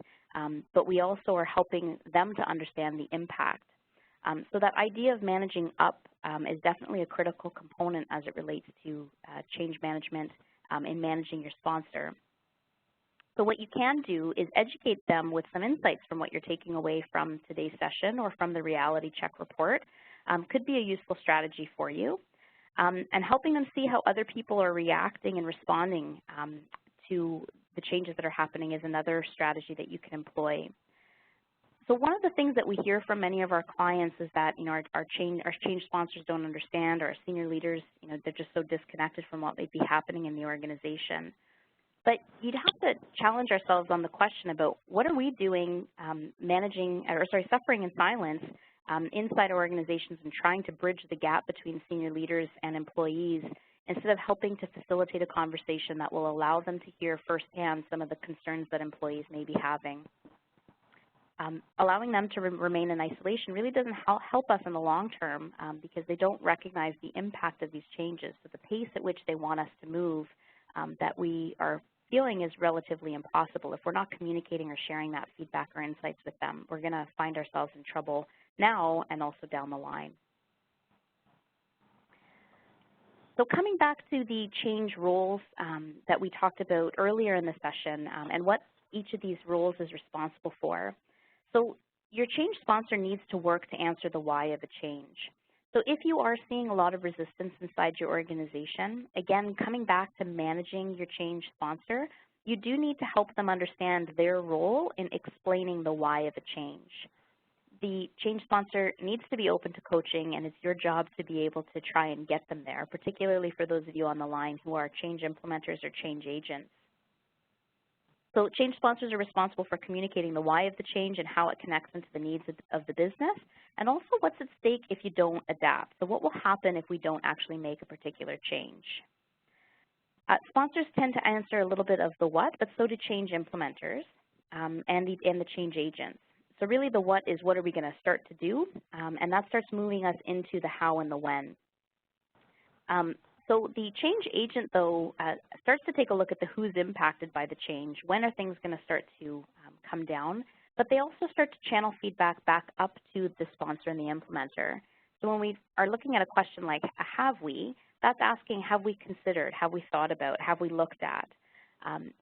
but we also are helping them to understand the impact. So that idea of managing up is definitely a critical component as it relates to change management in managing your sponsor. So what you can do is educate them with some insights from what you're taking away from today's session or from the RealityCheck report. Could be a useful strategy for you. And helping them see how other people are reacting and responding to the changes that are happening is another strategy that you can employ. So one of the things that we hear from many of our clients is that, our change sponsors don't understand, or our senior leaders, they're just so disconnected from what might be happening in the organization. But you'd have to challenge ourselves on the question about what are we doing suffering in silence inside our organizations and trying to bridge the gap between senior leaders and employees, instead of helping to facilitate a conversation that will allow them to hear firsthand some of the concerns that employees may be having. Allowing them to remain in isolation really doesn't help us in the long term because they don't recognize the impact of these changes. So the pace at which they want us to move that we are feeling is relatively impossible. If we're not communicating or sharing that feedback or insights with them, we're going to find ourselves in trouble now and also down the line. So coming back to the change roles that we talked about earlier in the session and what each of these roles is responsible for. So your change sponsor needs to work to answer the why of a change. So if you are seeing a lot of resistance inside your organization, again, coming back to managing your change sponsor, you do need to help them understand their role in explaining the why of a change. The change sponsor needs to be open to coaching, and it's your job to be able to try and get them there, particularly for those of you on the line who are change implementers or change agents. So change sponsors are responsible for communicating the why of the change and how it connects into the needs of the business, and also what's at stake if you don't adapt. So what will happen if we don't actually make a particular change? Sponsors tend to answer a little bit of the what, but so do change implementers and the change agents. So really the what is what are we going to start to do, and that starts moving us into the how and the when. So the change agent, though, starts to take a look at the who's impacted by the change, when are things going to start to come down, but they also start to channel feedback back up to the sponsor and the implementer. So when we are looking at a question like, have we, that's asking, have we considered, have we thought about, have we looked at?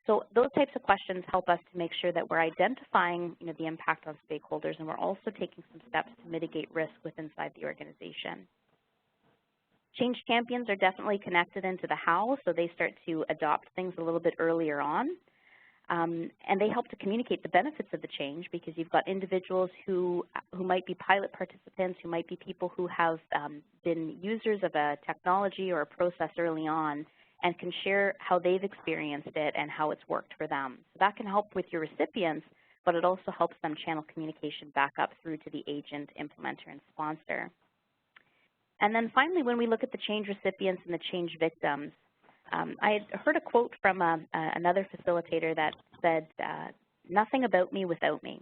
So those types of questions help us to make sure that we're identifying the impact on stakeholders, and we're also taking some steps to mitigate risk inside the organization. Change champions are definitely connected into the how, so they start to adopt things a little bit earlier on. And they help to communicate the benefits of the change, because you've got individuals who might be pilot participants, who might be people who have been users of a technology or a process early on and can share how they've experienced it and how it's worked for them. So that can help with your recipients, but it also helps them channel communication back up through to the agent, implementer, and sponsor. And then finally, when we look at the change recipients and the change victims, I had heard a quote from another facilitator that said, nothing about me without me.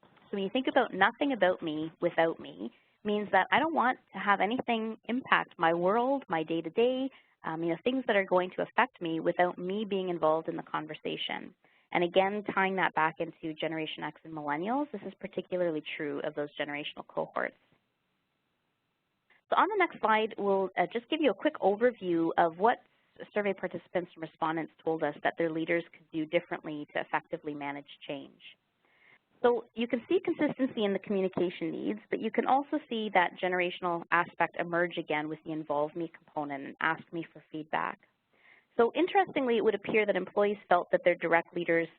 So when you think about nothing about me without me, means that I don't want to have anything impact my world, my day-to-day, things that are going to affect me without me being involved in the conversation. And again, tying that back into Generation X and Millennials, this is particularly true of those generational cohorts. So on the next slide, we'll just give you a quick overview of what survey participants and respondents told us that their leaders could do differently to effectively manage change. So you can see consistency in the communication needs, but you can also see that generational aspect emerge again with the involve me component and ask me for feedback. So interestingly, it would appear that employees felt that their direct leaders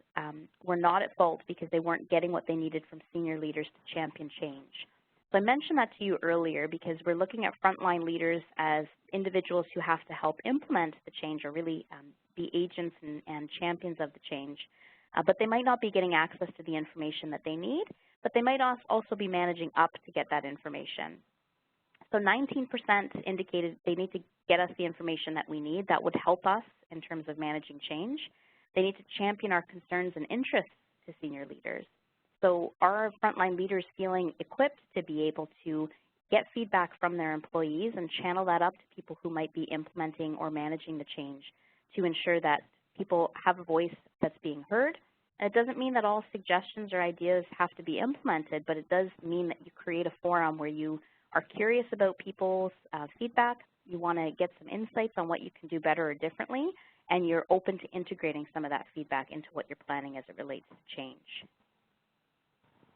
were not at fault because they weren't getting what they needed from senior leaders to champion change. So I mentioned that to you earlier because we're looking at frontline leaders as individuals who have to help implement the change or really be agents and champions of the change. But they might not be getting access to the information that they need, but they might also be managing up to get that information. So 19% indicated they need to get us the information that we need. That would help us in terms of managing change. They need to champion our concerns and interests to senior leaders. So are frontline leaders feeling equipped to be able to get feedback from their employees and channel that up to people who might be implementing or managing the change to ensure that people have a voice that's being heard? And it doesn't mean that all suggestions or ideas have to be implemented, but it does mean that you create a forum where you are curious about people's feedback, you want to get some insights on what you can do better or differently, and you're open to integrating some of that feedback into what you're planning as it relates to change.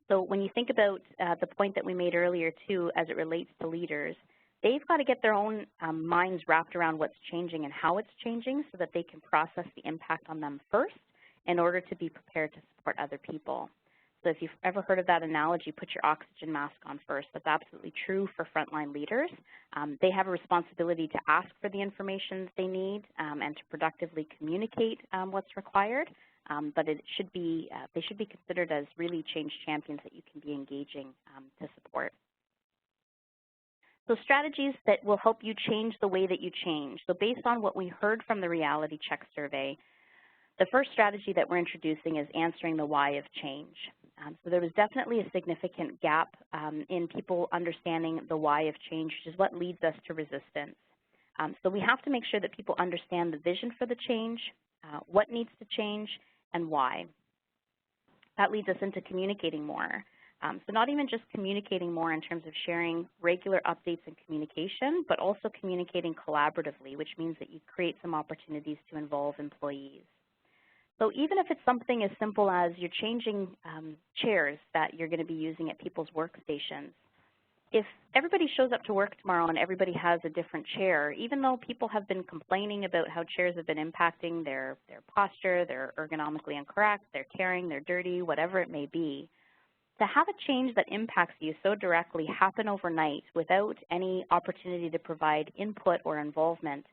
So when you think about the point that we made earlier, too, as it relates to leaders, they've got to get their own minds wrapped around what's changing and how it's changing so that they can process the impact on them first in order to be prepared to support other people. So if you've ever heard of that analogy, put your oxygen mask on first. That's absolutely true for frontline leaders. They have a responsibility to ask for the information they need and to productively communicate what's required, but they should be considered as really change champions that you can be engaging to support. So strategies that will help you change the way that you change. So based on what we heard from the RealityCheck survey, the first strategy that we're introducing is answering the why of change. So there was definitely a significant gap in people understanding the why of change, which is what leads us to resistance. So we have to make sure that people understand the vision for the change, what needs to change, and why. That leads us into communicating more. So not even just communicating more in terms of sharing regular updates and communication, but also communicating collaboratively, which means that you create some opportunities to involve employees. So even if it's something as simple as you're changing chairs that you're going to be using at people's workstations, if everybody shows up to work tomorrow and everybody has a different chair, even though people have been complaining about how chairs have been impacting their posture, they're ergonomically incorrect, they're tearing, they're dirty, whatever it may be, to have a change that impacts you so directly happen overnight without any opportunity to provide input or involvement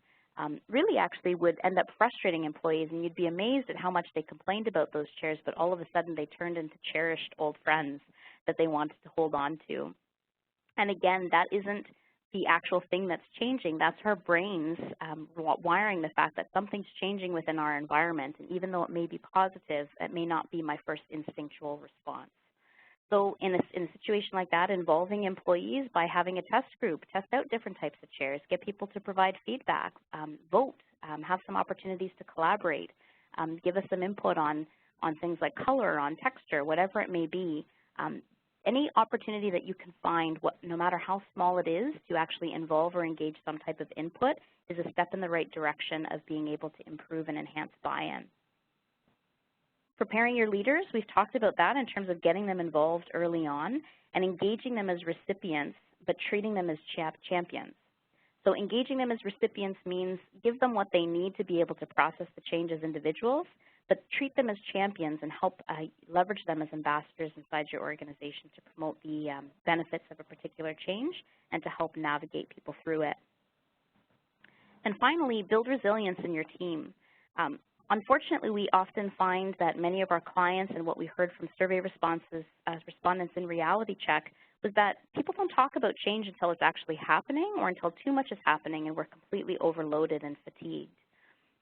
really actually would end up frustrating employees, and you'd be amazed at how much they complained about those chairs, but all of a sudden they turned into cherished old friends that they wanted to hold on to. And again, that isn't the actual thing that's changing. That's our brains wiring the fact that something's changing within our environment, and even though it may be positive, it may not be my first instinctual response. So in a situation like that, involving employees by having a test group, test out different types of chairs, get people to provide feedback, vote, have some opportunities to collaborate, give us some input on things like color, on texture, whatever it may be. Any opportunity that you can find, no matter how small it is, to actually involve or engage some type of input is a step in the right direction of being able to improve and enhance buy-in. Preparing your leaders, we've talked about that in terms of getting them involved early on and engaging them as recipients, but treating them as champions. So engaging them as recipients means give them what they need to be able to process the change as individuals, but treat them as champions and help leverage them as ambassadors inside your organization to promote the benefits of a particular change and to help navigate people through it. And finally, build resilience in your team. Unfortunately, we often find that many of our clients, and what we heard from survey responses as respondents in RealityCheck, was that people don't talk about change until it's actually happening or until too much is happening and we're completely overloaded and fatigued.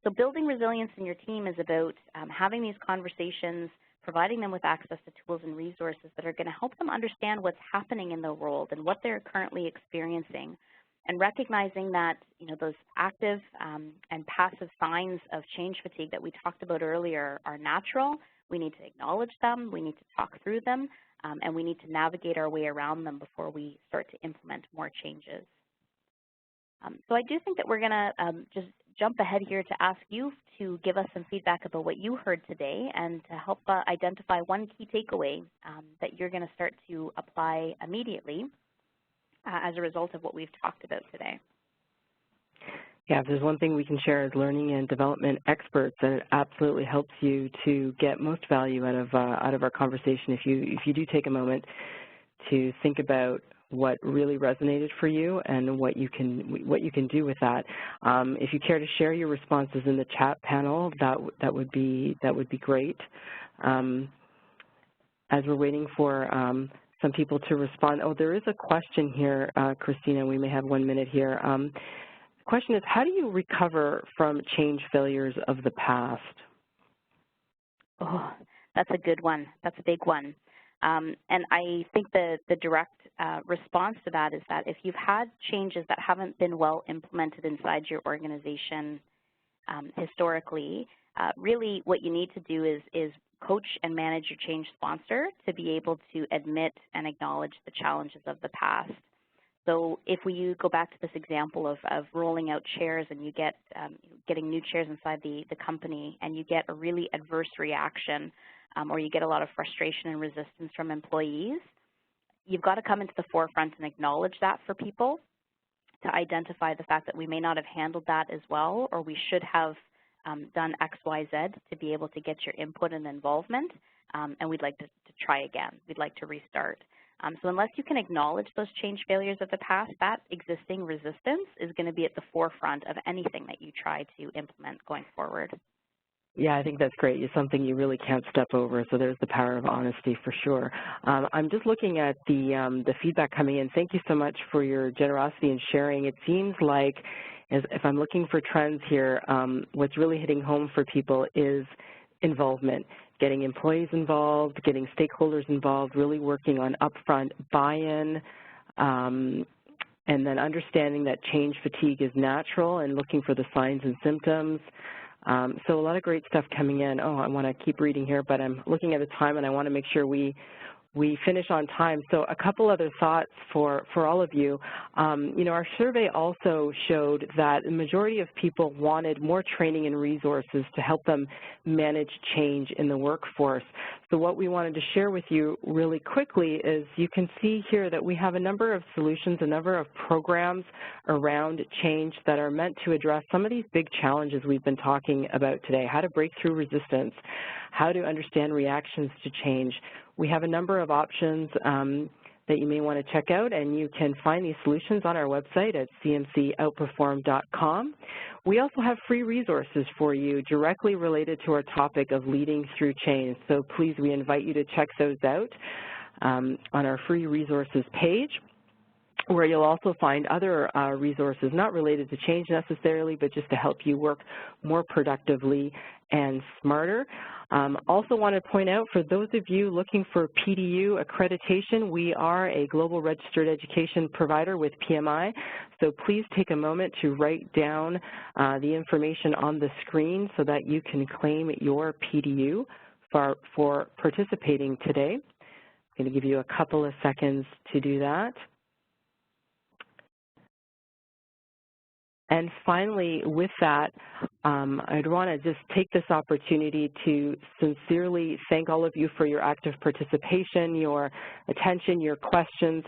So building resilience in your team is about having these conversations, providing them with access to tools and resources that are going to help them understand what's happening in the world and what they're currently experiencing, and recognizing that those active and passive signs of change fatigue that we talked about earlier are natural. We need to acknowledge them, we need to talk through them, and we need to navigate our way around them before we start to implement more changes. So I do think that we're going to just jump ahead here to ask you to give us some feedback about what you heard today and to help identify one key takeaway that you're going to start to apply immediately as a result of what we've talked about today. Yeah, if there's one thing we can share as learning and development experts, and it absolutely helps you to get most value out of our conversation if you do take a moment to think about what really resonated for you and what you can do with that. If you care to share your responses in the chat panel, that would be great. as we're waiting for some people to respond. Oh, there is a question here, Christina. We may have 1 minute here. The question is, how do you recover from change failures of the past? Oh, that's a good one. That's a big one. And I think the direct response to that is that if you've had changes that haven't been well implemented inside your organization historically, really what you need to do is coach and manage your change sponsor to be able to admit and acknowledge the challenges of the past. So if we go back to this example of rolling out chairs and you get getting new chairs inside the company and you get a really adverse reaction or you get a lot of frustration and resistance from employees, you've got to come into the forefront and acknowledge that for people to identify the fact that we may not have handled that as well, or we should have done X, Y, Z to be able to get your input and involvement, and we'd like to try again. We'd like to restart. So unless you can acknowledge those change failures of the past, that existing resistance is going to be at the forefront of anything that you try to implement going forward. Yeah, I think that's great. It's something you really can't step over, so there's the power of honesty for sure. I'm just looking at the feedback coming in. Thank you so much for your generosity in sharing. It seems like, if I'm looking for trends here, what's really hitting home for people is involvement, getting employees involved, getting stakeholders involved, really working on upfront buy-in, and then understanding that change fatigue is natural and looking for the signs and symptoms. So a lot of great stuff coming in. Oh, I want to keep reading here, but I'm looking at the time and I want to make sure we finish on time. So a couple other thoughts for all of you. You know, our survey also showed that the majority of people wanted more training and resources to help them manage change in the workforce. So what we wanted to share with you really quickly is you can see here that we have a number of solutions, a number of programs around change that are meant to address some of these big challenges we've been talking about today, how to break through resistance, how to understand reactions to change. We have a number of options that you may want to check out, and you can find these solutions on our website at cmcoutperform.com. We also have free resources for you directly related to our topic of leading through change. So please, we invite you to check those out on our free resources page, where you'll also find other resources not related to change necessarily, but just to help you work more productively and smarter. Also want to point out, for those of you looking for PDU accreditation, we are a global registered education provider with PMI, so please take a moment to write down the information on the screen so that you can claim your PDU for participating today. I'm going to give you a couple of seconds to do that. And finally, with that, I'd want to just take this opportunity to sincerely thank all of you for your active participation, your attention, your questions.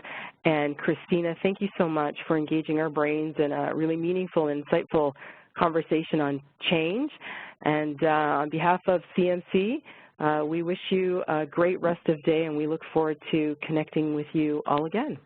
And Christina, thank you so much for engaging our brains in a really meaningful, insightful conversation on change. And on behalf of CMC, we wish you a great rest of day, and we look forward to connecting with you all again.